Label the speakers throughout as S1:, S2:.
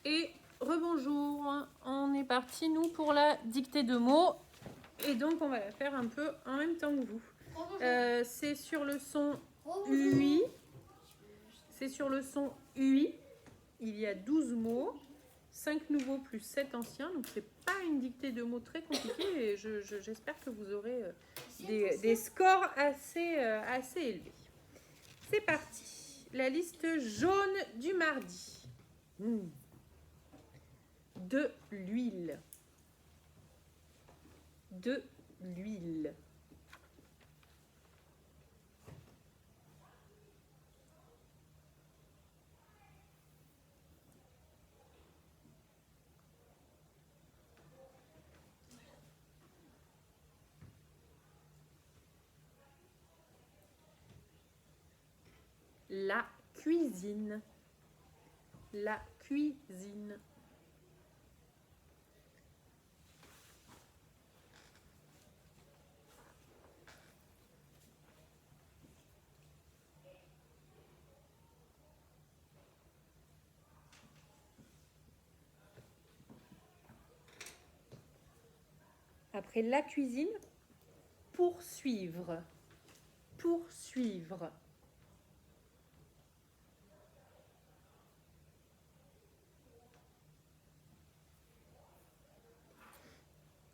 S1: Et rebonjour, on est parti nous pour la dictée de mots et donc on va la faire un peu en même temps que vous. C'est sur le son UI, c'est sur le son UI, il y a 12 mots, 5 nouveaux plus 7 anciens, donc c'est pas une dictée de mots très compliquée et j'espère que vous aurez des scores assez élevés. C'est parti, la liste jaune du mardi. De l'huile. De l'huile. La cuisine. La cuisine. Après la cuisine, poursuivre. Poursuivre.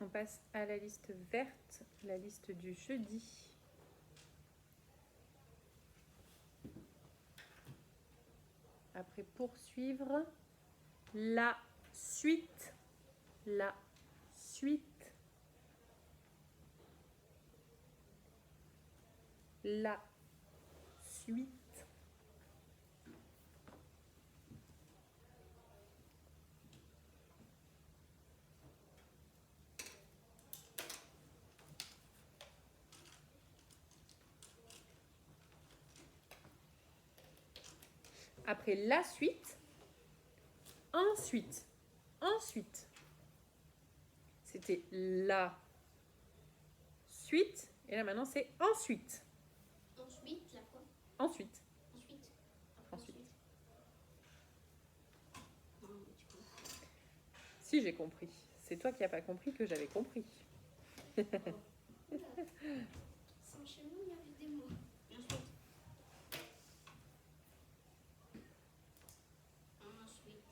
S1: On passe à la liste verte, la liste du jeudi. Après poursuivre, la suite. La suite. La suite. Après la suite, ensuite. Ensuite. C'était la suite. Et là maintenant c'est ensuite.
S2: Ensuite, la quoi?
S1: Ensuite.
S2: Ensuite.
S1: Ensuite.
S2: Non, mais tu comprends.
S1: Si j'ai compris. C'est toi qui n'as pas compris que j'avais compris.
S2: Sans chez nous, il y avait des mots. Et ensuite. Ensuite.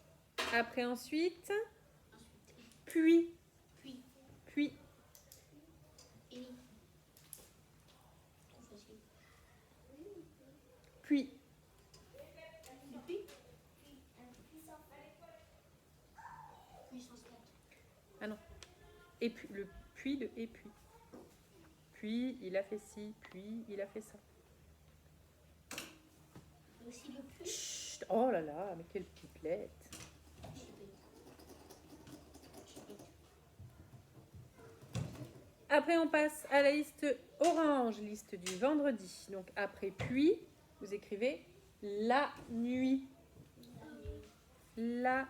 S1: Après ensuite.
S2: Ensuite.
S1: Puis.
S2: Puis.
S1: Puis.
S2: Et. Trop facile.
S1: Puis.
S2: Puis. Puissance 4.
S1: Ah non. Et puis, le puis de et puis. Puis, il a fait ci, puis, il a fait ça.
S2: Et aussi le plus.
S1: Chut, oh là là, mais quelle pipelette. Après, on passe à la liste orange, liste du vendredi. Donc, après puis, vous écrivez la nuit. La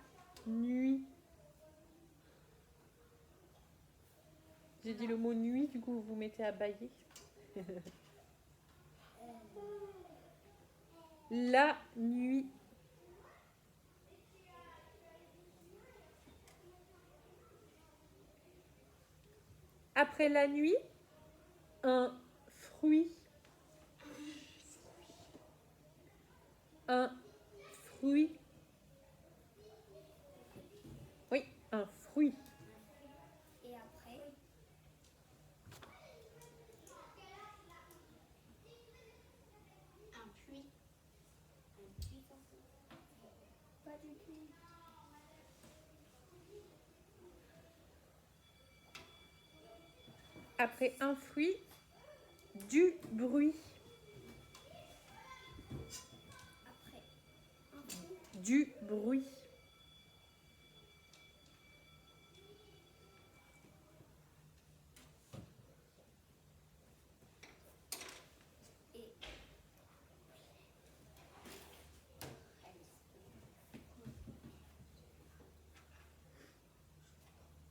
S1: nuit. J'ai dit le mot nuit, du coup, vous vous mettez à bailler. La nuit. Après la nuit, un fruit. Un fruit. Oui, un fruit.
S2: Et après. Un puits. Un puits. Pas du puits.
S1: Après un fruit, du bruit.
S2: Après un fruit.
S1: Du bruit.
S2: Et.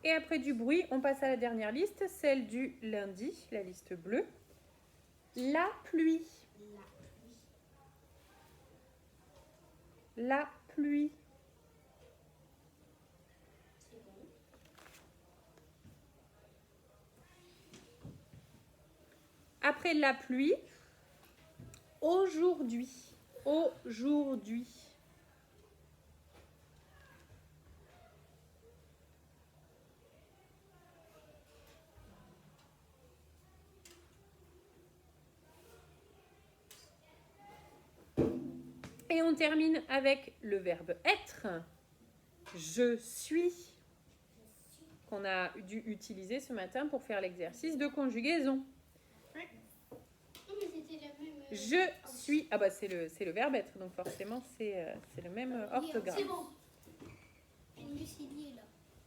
S1: Et après du bruit, on passe à la dernière liste, celle du lundi, la liste bleue. La pluie.
S2: La pluie.
S1: La pluie. Après la pluie, aujourd'hui. Aujourd'hui. Et on termine avec le verbe être. Je suis. Qu'on a dû utiliser ce matin pour faire l'exercice de conjugaison. Je suis. Ah bah c'est le verbe être, donc forcément c'est le même orthographe.
S2: C'est bon.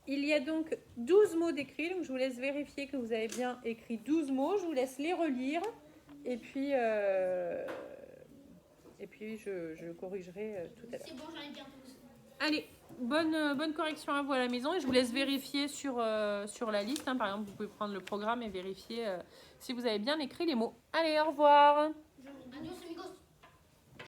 S1: Il y a donc 12 mots décrits, donc je vous laisse vérifier que vous avez bien écrit 12 mots. Je vous laisse les relire et puis je corrigerai tout à l'heure.
S2: C'est bon, j'en ai bien 12.
S1: Allez, bonne correction à vous à la maison et je vous laisse vérifier sur la liste. Par exemple, vous pouvez prendre le programme et vérifier si vous avez bien écrit les mots. Allez, au revoir!